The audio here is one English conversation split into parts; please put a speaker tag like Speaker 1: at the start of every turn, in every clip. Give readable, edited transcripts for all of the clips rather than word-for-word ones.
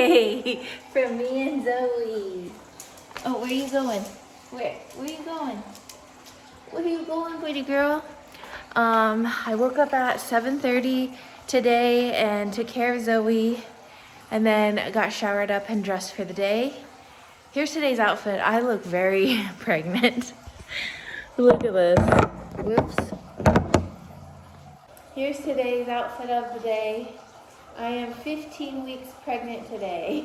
Speaker 1: day from me and Zoe. Oh, where are you going? Where are you going? Where are you going, pretty girl? I woke up at 7:30 today and took care of Zoe and then got showered up and dressed for the day. Here's today's outfit. I look very pregnant. Look at this. Whoops. Here's today's outfit of the day. I am 15 weeks pregnant today.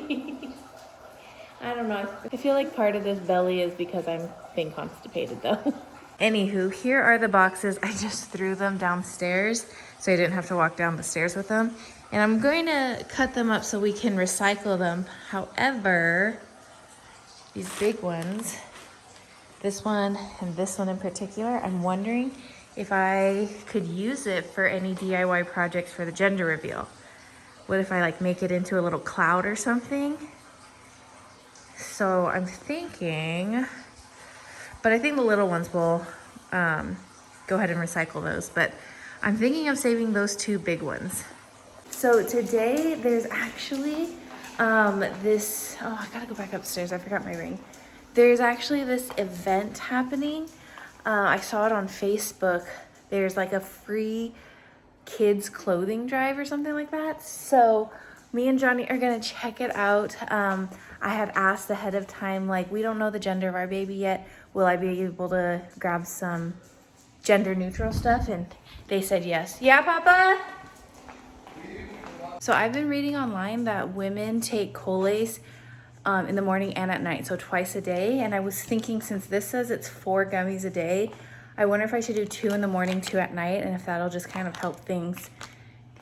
Speaker 1: I don't know. I feel like part of this belly is because I'm being constipated though. Anywho, here are the boxes. I just threw them downstairs so I didn't have to walk down the stairs with them. And I'm going to cut them up so we can recycle them. However, these big ones, this one and this one in particular, I'm wondering if I could use it for any DIY projects for the gender reveal. What if I like make it into a little cloud or something? So I'm thinking, but I think the little ones will go ahead and recycle those, but I'm thinking of saving those two big ones. So today there's actually this, oh, I gotta go back upstairs, I forgot my ring. There's actually this event happening. I saw it on Facebook. There's like a free kids clothing drive or something like that. So me and Johnny are gonna check it out. I had asked ahead of time, like, we don't know the gender of our baby yet. Will I be able to grab some gender neutral stuff? And they said yes. Yeah, Papa? So I've been reading online that women take Colace in the morning and at night, so twice a day. And I was thinking, since this says it's 4 gummies a day, I wonder if I should do 2 in the morning, 2 at night, and if that'll just kind of help things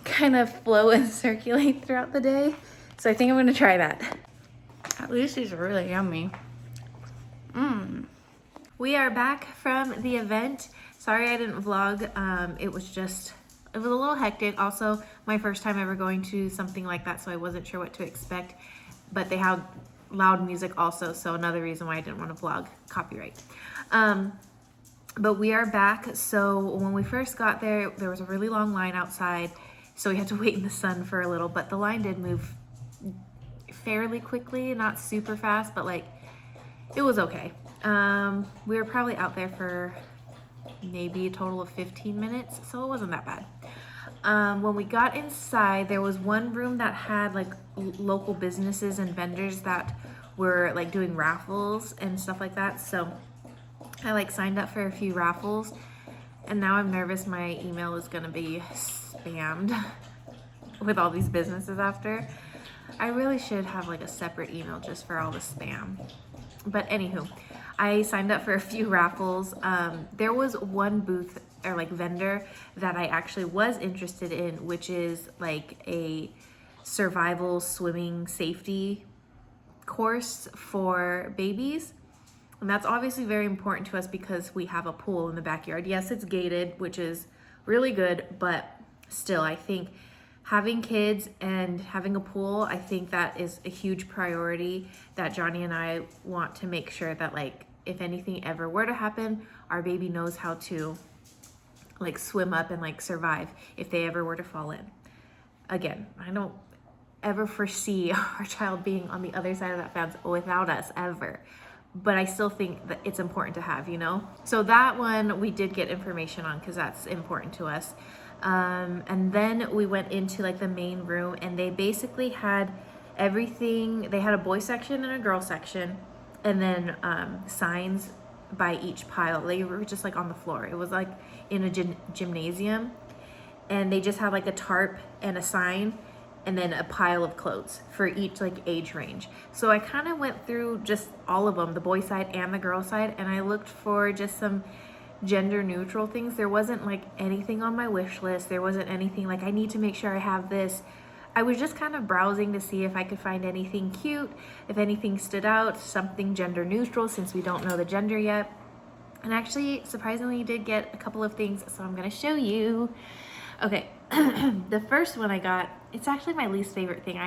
Speaker 1: kind of flow and circulate throughout the day. So I think I'm gonna try that. At least these are really yummy. We are back from the event. Sorry I didn't vlog. It was a little hectic. Also, my first time ever going to something like that, so I wasn't sure what to expect. But they had loud music also, so another reason why I didn't want to vlog. Copyright. But we are back. So when we first got there, there was a really long line outside, so we had to wait in the sun for a little, but the line did move fairly quickly, not super fast, but like it was okay. We were probably out there for maybe a total of 15 minutes, so it wasn't that bad. When we got inside, there was one room that had like local businesses and vendors that were like doing raffles and stuff like that. So I like signed up for a few raffles, and now I'm nervous my email is gonna be spammed with all these businesses after. I really should have like a separate email just for all the spam. But anywho, I signed up for a few raffles. There was one booth or like vendor that I actually was interested in, which is like a survival swimming safety course for babies. And that's obviously very important to us because we have a pool in the backyard. Yes, it's gated, which is really good, but still, I think having kids and having a pool, I think that is a huge priority that Johnny and I want to make sure that, like, if anything ever were to happen, our baby knows how to like swim up and like survive if they ever were to fall in. Again, I don't ever foresee our child being on the other side of that fence without us ever, but I still think that it's important to have, you know? So that one we did get information on because that's important to us. And then we went into like the main room, and they basically had everything. They had a boy section and a girl section, and then signs by each pile. They were just like on the floor. It was like in a gymnasium, and they just had like a tarp and a sign and then a pile of clothes for each like age range. So I kind of went through just all of them, the boy side and the girl side, and I looked for just some gender neutral things. There wasn't like anything on my wish list. There wasn't anything like I need to make sure I have this. I was just kind of browsing to see if I could find anything cute, if anything stood out, something gender neutral since we don't know the gender yet. And actually, surprisingly, did get a couple of things, so I'm gonna show you. Okay, the first one I got, it's actually my least favorite thing.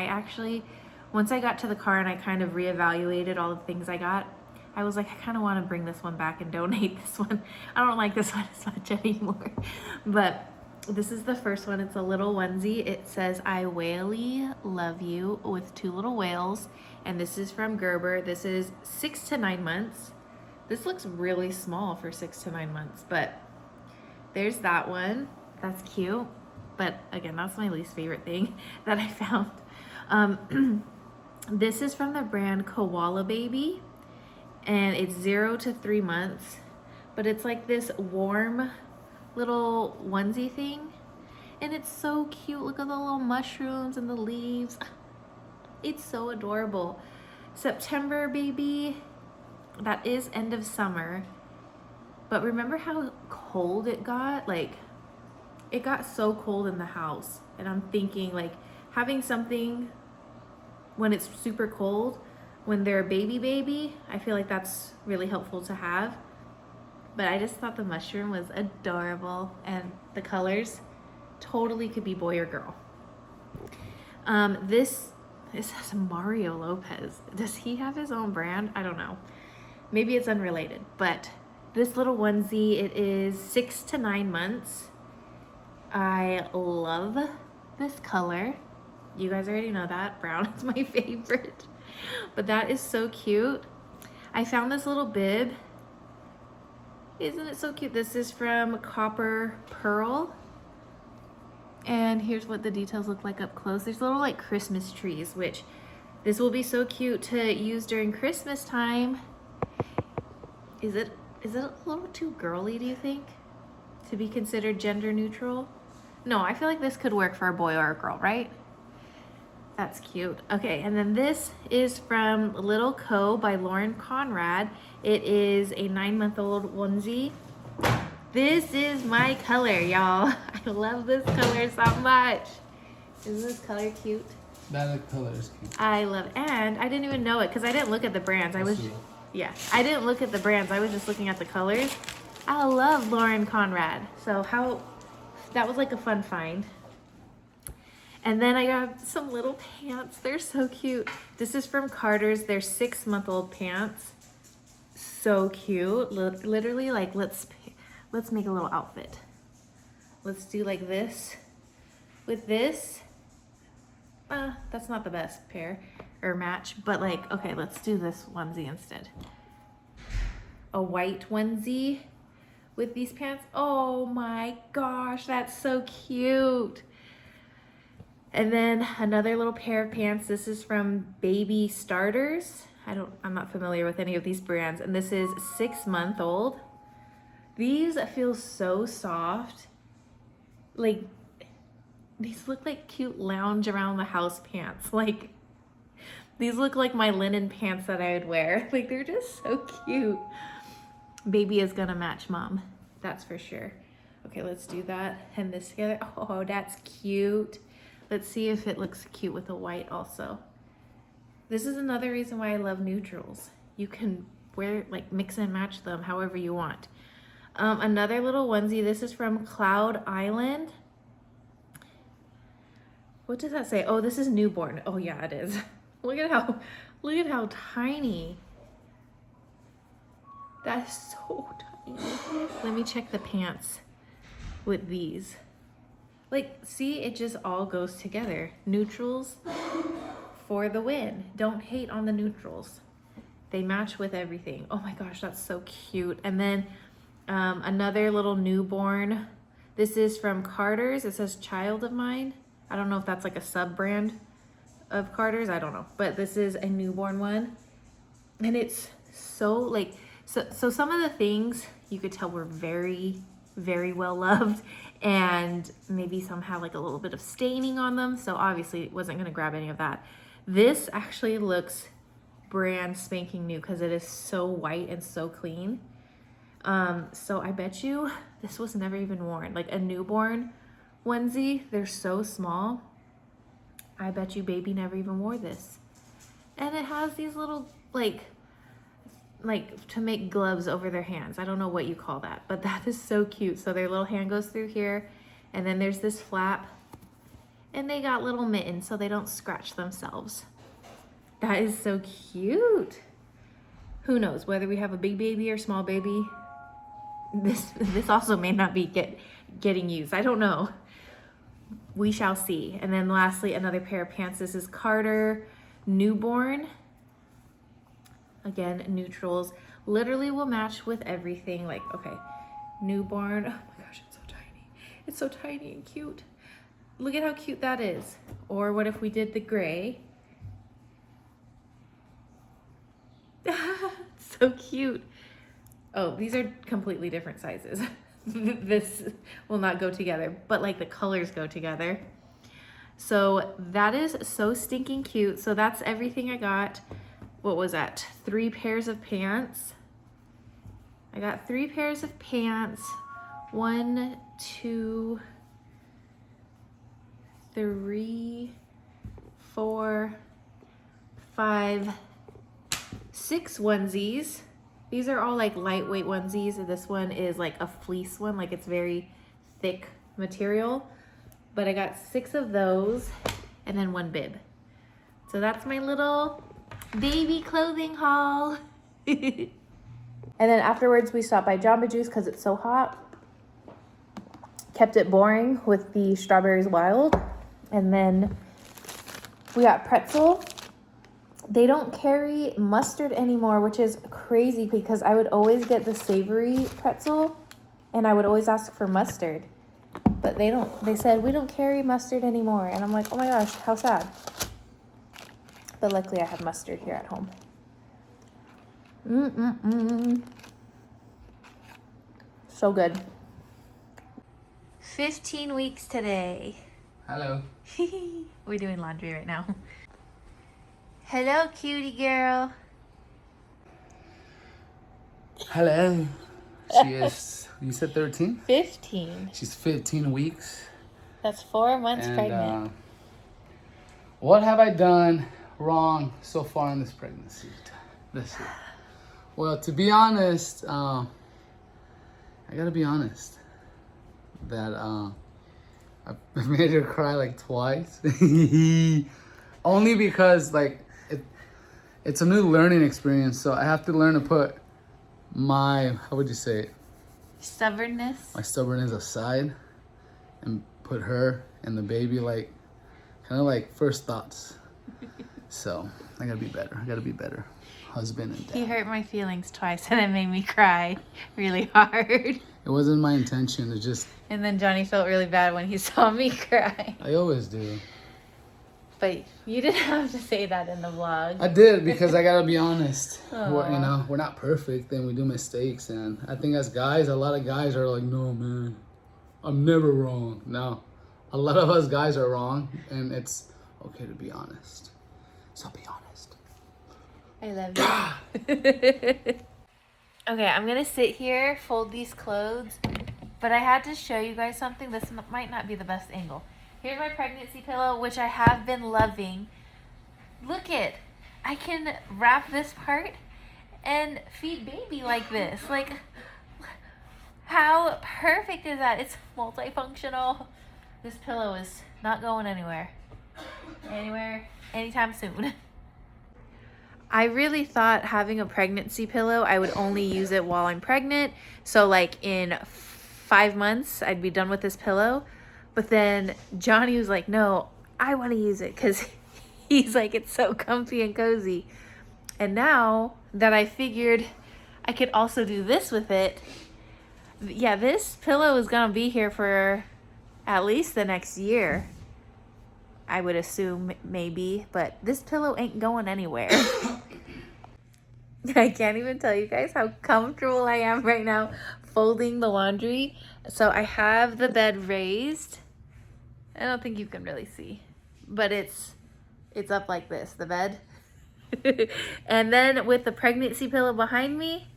Speaker 1: Once I got to the car and I kind of reevaluated all the things I got, I was like, I kind of want to bring this one back and donate this one. I don't like this one as much anymore. But This is the first one. It's a little onesie. It says, I whaley love you, with 2 little whales. And this is from Gerber. This is 6 to 9 months. This looks really small for 6 to 9 months, but there's that one. That's cute. But again, that's my least favorite thing that I found. This is from the brand Koala Baby, and it's 0 to 3 months, but it's like this warm little onesie thing, and it's so cute. Look at the little mushrooms and the leaves. It's so adorable. September, baby. That is end of summer, but remember how cold it got? Like, it got so cold in the house, and I'm thinking, like, having something when it's super cold, when they're a baby, I feel like that's really helpful to have. But I just thought the mushroom was adorable, and the colors totally could be boy or girl. This says Mario Lopez. Does he have his own brand? I don't know. Maybe it's unrelated, but this little onesie, it is 6 to 9 months. I love this color. You guys already know that. Brown is my favorite. But that is so cute. I found this little bib. Isn't it so cute? This is from Copper Pearl. And here's what the details look like up close. There's little like Christmas trees, which this will be so cute to use during Christmas time. Is it a little too girly, do you think, to be considered gender neutral? No, I feel like this could work for a boy or a girl, right? That's cute. Okay, and then this is from Little Co by Lauren Conrad. It is a 9-month-old onesie. This is my color, y'all. I love this color so much. Isn't this color cute?
Speaker 2: That color is cute.
Speaker 1: I love it. And I didn't even know it because I didn't look at the brands. I didn't look at the brands. I was just looking at the colors. I love Lauren Conrad. So that was like a fun find. And then I got some little pants. They're so cute. This is from Carter's. They're 6-month-old pants. So cute. Literally, like, let's make a little outfit. Let's do like this with this. That's not the best pair or match, but like, okay, let's do this onesie instead. A white onesie with these pants. Oh my gosh, that's so cute. And then another little pair of pants. This is from Baby Starters. I'm not familiar with any of these brands. And this is 6-month-old. These feel so soft. Like, these look like cute lounge around the house pants. Like, these look like my linen pants that I would wear. Like, they're just so cute. Baby is gonna match mom. That's for sure. Okay, let's do that and this together. Oh, that's cute. Let's see if it looks cute with a white also. This is another reason why I love neutrals. You can wear, like, mix and match them however you want. Another little onesie. This is from Cloud Island. What does that say? Oh, this is newborn. Oh yeah, it is. Look at how tiny. That's so tiny. Let me check the pants with these. Like, see, it just all goes together. Neutrals for the win. Don't hate on the neutrals. They match with everything. Oh my gosh, that's so cute. And then another little newborn. This is from Carter's. It says Child of Mine. I don't know if that's like a sub-brand of Carter's. I don't know. But this is a newborn one. And it's so like, so some of the things you could tell were very, very well loved. And maybe some have like a little bit of staining on them. So obviously it wasn't gonna grab any of that. This actually looks brand spanking new because it is so white and so clean. So I bet you this was never even worn. Like a newborn onesie, they're so small. I bet you baby never even wore this. And it has these little like to make gloves over their hands. I don't know what you call that, but that is so cute. So their little hand goes through here, and then there's this flap, and they got little mittens so they don't scratch themselves. That is so cute. Who knows whether we have a big baby or small baby? This also may not be getting used. I don't know. We shall see. And then lastly, another pair of pants. This is Carter Newborn. Again, neutrals. Literally will match with everything. Like, okay, newborn. Oh my gosh, it's so tiny. It's so tiny and cute. Look at how cute that is. Or what if we did the gray? So cute. Oh, these are completely different sizes. This will not go together, but like the colors go together. So that is so stinking cute. So that's everything I got. What was that? 3 pairs of pants. I got 3 pairs of pants. 1, 2, 3, 4, 5, 6 onesies. These are all like lightweight onesies. This one is like a fleece one, like it's very thick material. But I got 6 of those and then 1 bib. So that's my little baby clothing haul. And then afterwards we stopped by Jamba Juice because it's so hot. Kept it boring with the strawberries wild. And then we got pretzel. They don't carry mustard anymore, which is crazy because I would always get the savory pretzel and I would always ask for mustard. But they don't. They said, we don't carry mustard anymore. And I'm like, oh my gosh, how sad. But luckily I have mustard here at home. So good. 15 weeks today.
Speaker 2: Hello.
Speaker 1: We're doing laundry right now. Hello, cutie girl.
Speaker 2: Hello. She is, you said 13?
Speaker 1: 15.
Speaker 2: She's 15 weeks.
Speaker 1: That's 4 months pregnant.
Speaker 2: What have I done wrong so far in this pregnancy? Let's see. Well, to be honest, I gotta be honest that I've made her cry like twice. Only because like it's a new learning experience, so I have to learn to put my, how would you say it?
Speaker 1: Stubbornness.
Speaker 2: My stubbornness aside and put her and the baby like kind of like first thoughts. So I gotta be better. I gotta be better husband and dad.
Speaker 1: He hurt my feelings twice and it made me cry really hard.
Speaker 2: It wasn't my intention. It just.
Speaker 1: And then Johnny felt really bad when he saw me cry.
Speaker 2: I always do.
Speaker 1: But you didn't have to say that in the vlog.
Speaker 2: I did because I gotta be honest.
Speaker 1: Aw.
Speaker 2: We're not perfect and we do mistakes. And I think as guys, a lot of guys are like, no man, I'm never wrong. No, a lot of us guys are wrong, and it's okay to be honest. So be honest.
Speaker 1: I love you. Okay, I'm gonna sit here, fold these clothes, but I had to show you guys something. This might not be the best angle. Here's my pregnancy pillow, which I have been loving. Look it. I can wrap this part and feed baby like this. Like, how perfect is that? It's multifunctional. This pillow is not going anywhere. Anytime soon. I really thought having a pregnancy pillow, I would only use it while I'm pregnant. So like in 5 months, I'd be done with this pillow. But then Johnny was like, no, I want to use it because he's like, it's so comfy and cozy. And now that I figured I could also do this with it, yeah, this pillow is going to be here for at least the next year. I would assume maybe, but this pillow ain't going anywhere. I can't even tell you guys how comfortable I am right now folding the laundry. So I have the bed raised. I don't think you can really see, but it's up like this, the bed. And then with the pregnancy pillow behind me,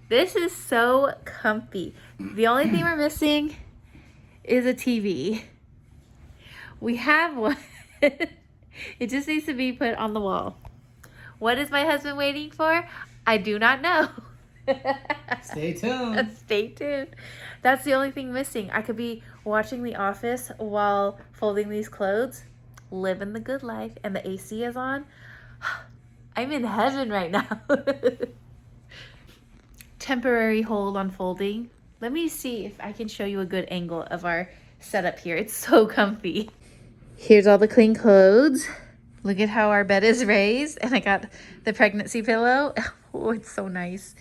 Speaker 1: this is so comfy. The only thing we're missing is a TV. We have one. It just needs to be put on the wall. What is my husband waiting for? I do not know.
Speaker 2: Stay tuned.
Speaker 1: Stay tuned. That's the only thing missing. I could be watching The Office while folding these clothes, living the good life, and the AC is on. I'm in heaven right now. Temporary hold on folding. Let me see if I can show you a good angle of our setup here. It's so comfy. Here's all the clean clothes. Look at how our bed is raised. And I got the pregnancy pillow. Oh, it's so nice.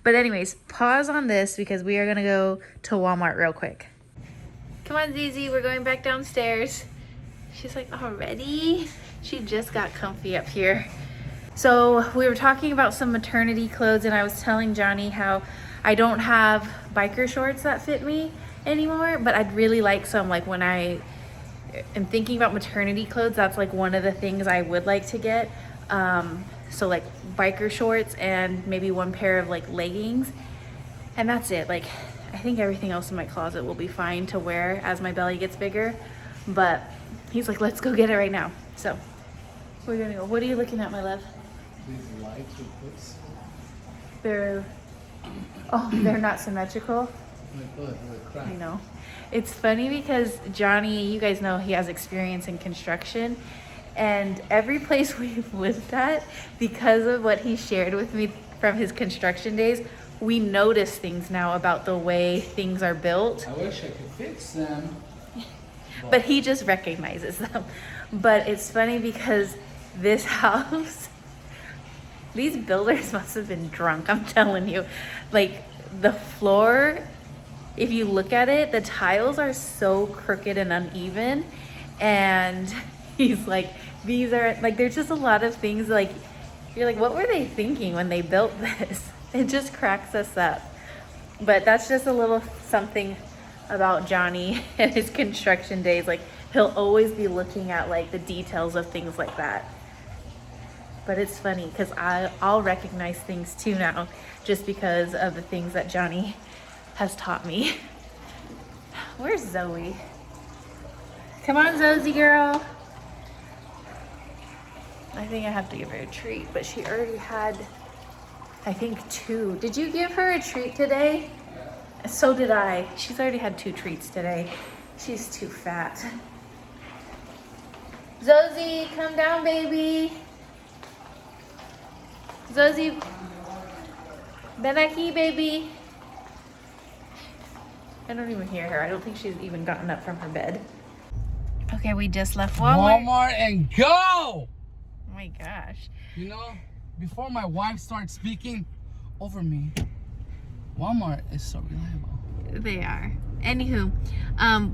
Speaker 1: But anyways, pause on this because we are gonna go to Walmart real quick. Come on, Zizi, we're going back downstairs. She's like, already? She just got comfy up here. So we were talking about some maternity clothes and I was telling Johnny how I don't have biker shorts that fit me anymore, but I'd really like some. Like when I am thinking about maternity clothes, that's like one of the things I would like to get. So like biker shorts and maybe one pair of like leggings, and that's it. Like I think everything else in my closet will be fine to wear as my belly gets bigger, but he's like, let's go get it right now. So we're gonna go. What are you looking at, my love?
Speaker 2: These lights with this.
Speaker 1: They're not symmetrical. I know. It's funny because Johnny, you guys know he has experience in construction, and every place we've lived at, because of what he shared with me from his construction days, we notice things now about the way things are built.
Speaker 2: I wish I could fix them.
Speaker 1: But he just recognizes them. But it's funny because this house, these builders must have been drunk, I'm telling you. Like the floor, if you look at it, the tiles are so crooked and uneven. And he's like, these are like, there's just a lot of things like, you're like, what were they thinking when they built this? It just cracks us up. But that's just a little something about Johnny and his construction days. Like he'll always be looking at like the details of things like that. But it's funny because I'll recognize things too now just because of the things that Johnny has taught me. Where's Zoe? Come on, Zosie girl. I think I have to give her a treat, but she already had, I think, 2. Did you give her a treat today? So did I. She's already had 2 treats today. She's too fat. Zosie, come down, baby. Zosie, ven aquí, baby. I don't even hear her. I don't think she's even gotten up from her bed. Okay, we just left
Speaker 2: Walmart and go!
Speaker 1: Oh my gosh.
Speaker 2: You know, before my wife starts speaking over me, Walmart is so reliable.
Speaker 1: They are. Anywho,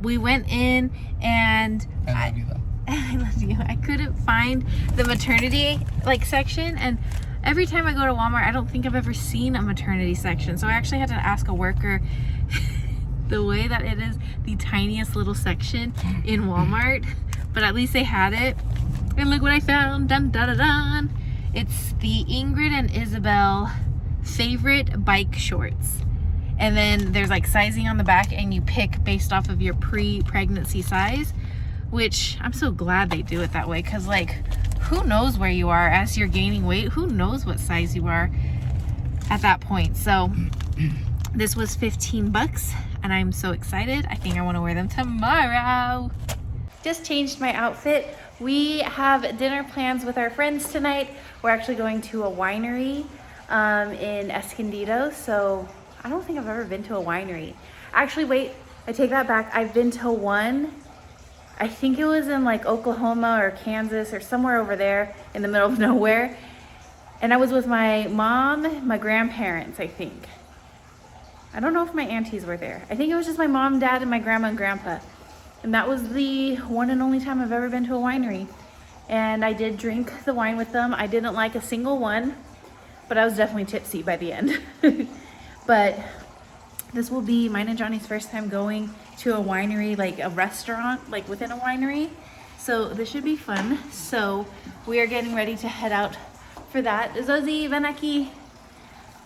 Speaker 1: we went in and
Speaker 2: I love you though.
Speaker 1: I love you. I couldn't find the maternity like section, and every time I go to Walmart, I don't think I've ever seen a maternity section. So I actually had to ask a worker the way that it is the tiniest little section in Walmart, but at least they had it. And look what I found. Dun dun dun dun. It's the Ingrid and Isabel favorite bike shorts. And then there's like sizing on the back, and you pick based off of your pre-pregnancy size, which I'm so glad they do it that way, because like who knows where you are as you're gaining weight? Who knows what size you are at that point? So this was 15 bucks and I'm so excited. I think I want to wear them tomorrow. Just changed my outfit. We have dinner plans with our friends tonight. We're actually going to a winery in Escondido. So I don't think I've ever been to a winery. Actually, wait, I take that back. I've been to one. I think it was in like Oklahoma or Kansas or somewhere over there in the middle of nowhere. And I was with my mom, my grandparents, I think. I don't know if my aunties were there. I think it was just my mom, dad, and my grandma and grandpa. And that was the one and only time I've ever been to a winery. And I did drink the wine with them. I didn't like a single one, but I was definitely tipsy by the end. But this will be mine and Johnny's first time going to a winery, like a restaurant, like within a winery. So this should be fun. So we are getting ready to head out for that. Zosie, ven aquí.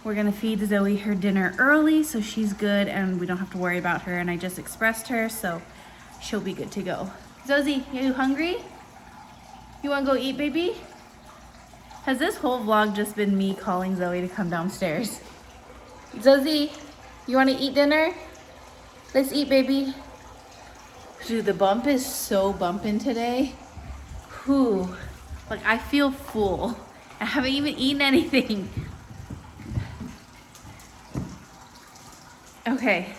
Speaker 1: We're gonna feed Zoe her dinner early so she's good and we don't have to worry about her. And I just expressed her, so she'll be good to go. Zosie, are you hungry? You wanna go eat, baby? Has this whole vlog just been me calling Zoe to come downstairs? Zosie, you wanna eat dinner? Let's eat, baby. Dude, the bump is so bumping today. Whew. Like, I feel full. I haven't even eaten anything. Okay,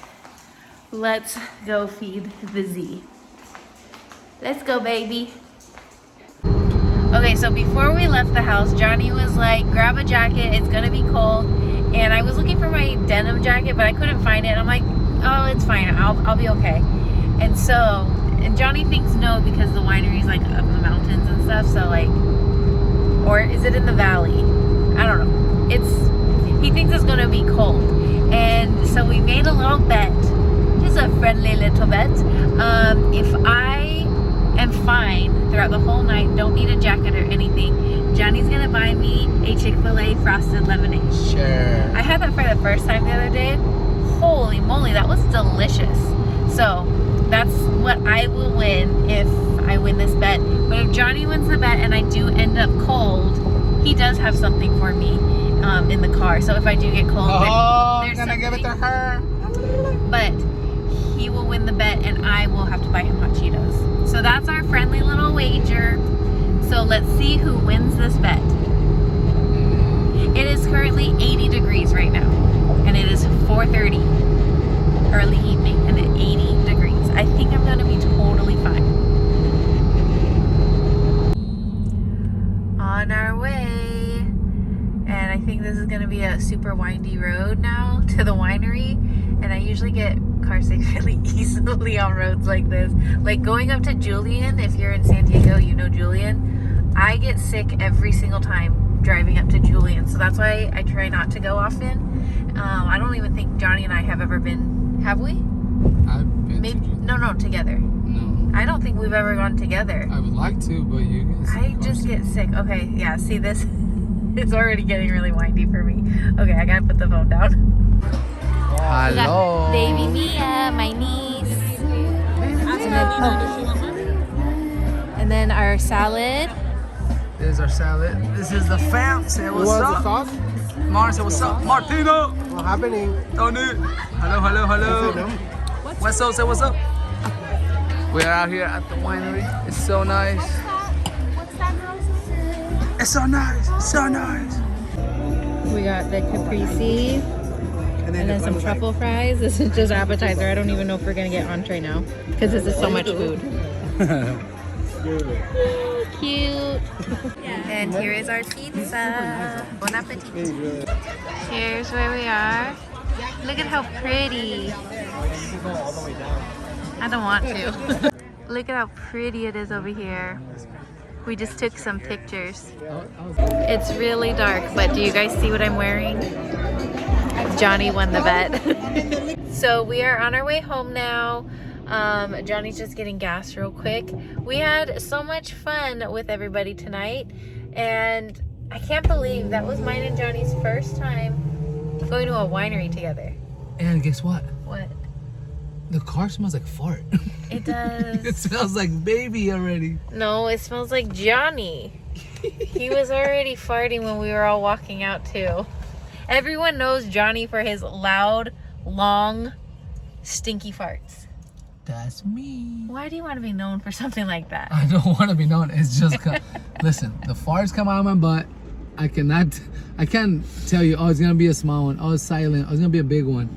Speaker 1: Let's go feed the Z. Let's go, baby. Okay, so before we left the house, Johnny was like, grab a jacket, it's gonna be cold. And I was looking for my denim jacket, but I couldn't find it. And I'm like, oh, it's fine, I'll be okay. And so, and Johnny thinks no, because the winery is like up in the mountains and stuff, so like, or is it in the valley? I don't know. He thinks it's gonna be cold. And so we made a little bet, just a friendly little bet. If I am fine throughout the whole night, don't need a jacket or anything, Johnny's gonna buy me a Chick-fil-A frosted lemonade.
Speaker 2: Sure.
Speaker 1: I had that for the first time the other day. Holy moly, that was delicious. So that's what I will win if I win this bet. But if Johnny wins the bet and I do end up cold, he does have something for me in the car. So if I do get cold,
Speaker 2: I'm
Speaker 1: there's
Speaker 2: gonna give it to her.
Speaker 1: But he will win the bet and I will have to buy him hot Cheetos. So that's our friendly little wager. So let's see who wins this bet. It is currently 80 degrees right now. And it is 4:30 early evening and it's 80 degrees. I think I'm gonna be totally fine. On our way. And I think this is gonna be a super windy road now to the winery. And I usually get car sick really easily on roads like this. Like going up to Julian, if you're in San Diego, you know Julian. I get sick every single time driving up to Julian. So that's why I try not to go often. I don't even think Johnny and I have ever been, have we?
Speaker 2: I've been
Speaker 1: Maybe, no, together.
Speaker 2: No.
Speaker 1: I don't think we've ever gone together.
Speaker 2: I would like to, but you get sick.
Speaker 1: I just get sick. Okay, yeah, see this? It's already getting really windy for me. Okay, I gotta put the phone down.
Speaker 2: Hello.
Speaker 1: Baby Mia, my niece. And then our salad.
Speaker 2: This is our salad. This is the fam. Say what's up.
Speaker 3: Sauce?
Speaker 2: Mar, say what's up. Martino.
Speaker 3: What's happening?
Speaker 2: Tony. Hello. What's up? Say what's up. We are out here at the winery. It's so nice.
Speaker 4: What's that, Krause?
Speaker 2: It's so nice. So nice.
Speaker 1: We got the caprese and then some truffle fries. This is just appetizer. I don't even know if we're gonna get entree now because this is so much food. Cute. And here is our pizza. Bon appetit. Here's where we are. Look at how pretty. I don't want to. Look at how pretty it is over here. We just took some pictures. It's really dark, but do you guys see what I'm wearing? Johnny won the bet. So we are on our way home now. Johnny's just getting gas real quick. We had so much fun with everybody tonight, and I can't believe that was mine and Johnny's first time going to a winery together.
Speaker 2: And guess what?
Speaker 1: What?
Speaker 2: The car smells like fart.
Speaker 1: It does.
Speaker 2: It smells like baby already.
Speaker 1: No, it smells like Johnny. He was already farting when we were all walking out too. Everyone knows Johnny for his loud, long, stinky farts.
Speaker 2: That's me.
Speaker 1: Why do you want to be known for something like that?
Speaker 2: I don't want to be known. It's just, listen, the farts come out of my butt. I can't tell you, oh, it's going to be a small one. Oh, it's silent. Oh, it's going to be a big one.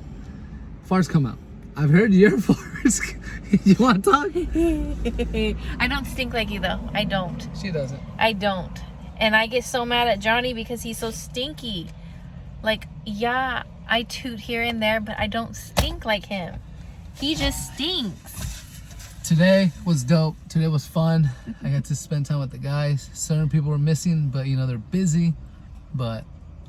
Speaker 2: Farts come out. I've heard your farts. You want to talk?
Speaker 1: I don't stink like you though. I don't.
Speaker 2: She doesn't.
Speaker 1: I don't. And I get so mad at Johnny because he's so stinky. Like, yeah, I toot here and there, but I don't stink like him. He just stinks.
Speaker 2: Today was dope. Today was fun. I got to spend time with the guys. Certain people were missing, but you know, they're busy. But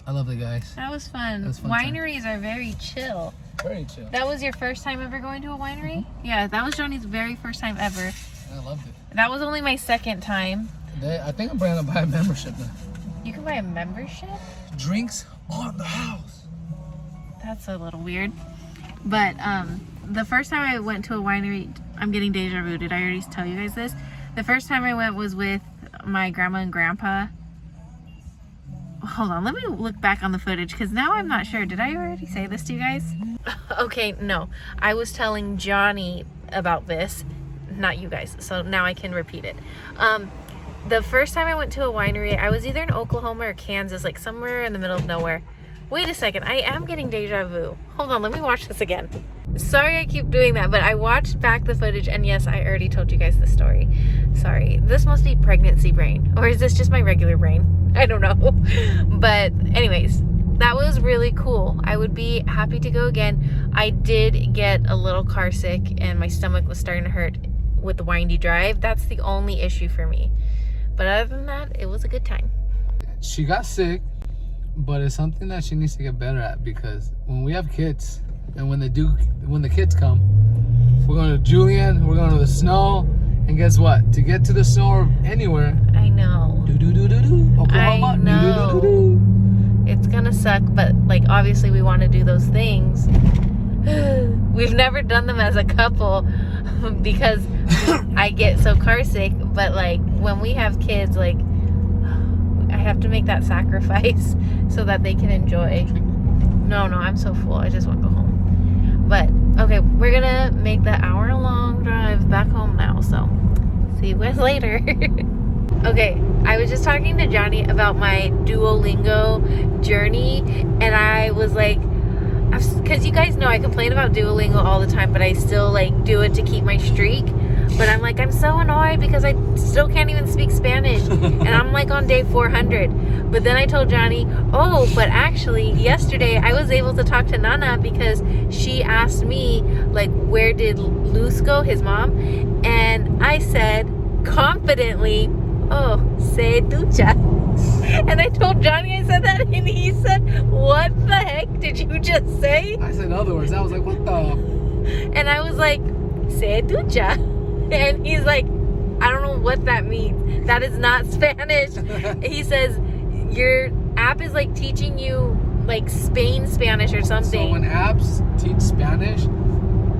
Speaker 2: I love the guys.
Speaker 1: That was fun.
Speaker 2: That was fun
Speaker 1: Wineries are very chill.
Speaker 2: Very chill.
Speaker 1: That was your first time ever going to a winery? Yeah, that was Johnny's very first time ever.
Speaker 2: I loved it.
Speaker 1: That was only my second time.
Speaker 2: I think I'm planning to buy a membership now.
Speaker 1: You can buy a membership?
Speaker 2: Drinks on the house.
Speaker 1: That's a little weird. But the first time I went to a winery, I'm getting deja vu. Did I already tell you guys this? The first time I went was with my grandma and grandpa. Hold on, let me look back on the footage because now I'm not sure. Did I already say this to you guys? Okay, no. I was telling Johnny about this, not you guys. So now I can repeat it. The first time I went to a winery, I was either in Oklahoma or Kansas, like somewhere in the middle of nowhere. Wait a second, I am getting deja vu. Hold on, let me watch this again. Sorry I keep doing that, but I watched back the footage, and yes, I already told you guys the story. Sorry. This must be pregnancy brain. Or is this just my regular brain? I don't know. But anyways, that was really cool. I would be happy to go again. I did get a little car sick, and my stomach was starting to hurt with the windy drive. That's the only issue for me. But other than that, it was a good time.
Speaker 2: She got sick, but it's something that she needs to get better at, because when we have kids, and when the kids come, we're going to Julian, we're going to the snow, and guess what? To get to the snow or anywhere,
Speaker 1: I know.
Speaker 2: Oklahoma,
Speaker 1: I know. It's gonna suck, but like obviously we want to do those things. We've never done them as a couple because I get so car sick, but like when we have kids, like I have to make that sacrifice so that they can enjoy. No, I'm so full. I just want to go home. But okay, we're gonna make the hour-long drive back home now, so see you guys later. Okay, I was just talking to Johnny about my Duolingo journey, and I was like, because you guys know I complain about Duolingo all the time, but I still like do it to keep my streak. But I'm like, I'm so annoyed because I still can't even speak Spanish, and I'm like on day 400. But then I told Johnny, oh, but actually yesterday I was able to talk to Nana because she asked me like, where did Luz go, his mom? And I said confidently, oh, se ducha. And I told Johnny I said that, and he said, what the heck did you just say?
Speaker 2: I said other words. I was like, what the?
Speaker 1: And I was like, se ducha. And he's like, I don't know what that means. That is not Spanish. He says, your app is like teaching you like Spain Spanish or something.
Speaker 2: So when apps teach Spanish,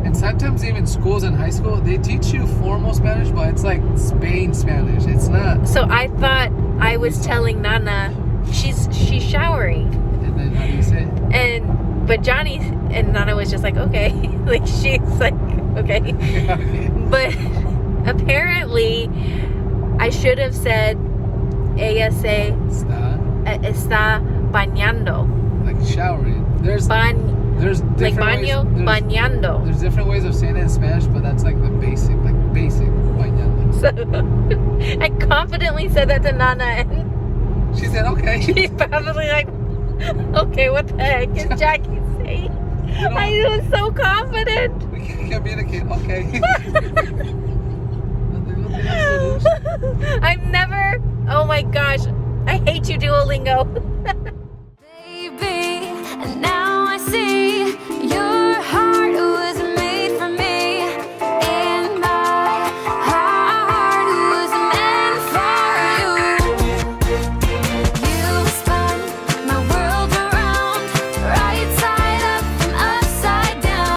Speaker 2: and sometimes even schools in high school, they teach you formal Spanish, but it's like Spain Spanish. It's not.
Speaker 1: So I thought I was telling Nana she's showering.
Speaker 2: And then how do you say it?
Speaker 1: But Johnny and Nana was just like, okay. Like she's like, okay.
Speaker 2: Okay.
Speaker 1: But apparently I should have said ella se está bañando.
Speaker 2: Like showering. There's
Speaker 1: like
Speaker 2: different
Speaker 1: baño,
Speaker 2: ways,
Speaker 1: bañando.
Speaker 2: There's different ways of saying it in Spanish, but that's like the basic bañando.
Speaker 1: So I confidently said that to Nana, and
Speaker 2: She said, okay.
Speaker 1: she's probably like, okay, what the heck is Jackie saying? I was so confident.
Speaker 2: We can communicate. Okay.
Speaker 1: I'm never. Oh my gosh, I hate you, Duolingo.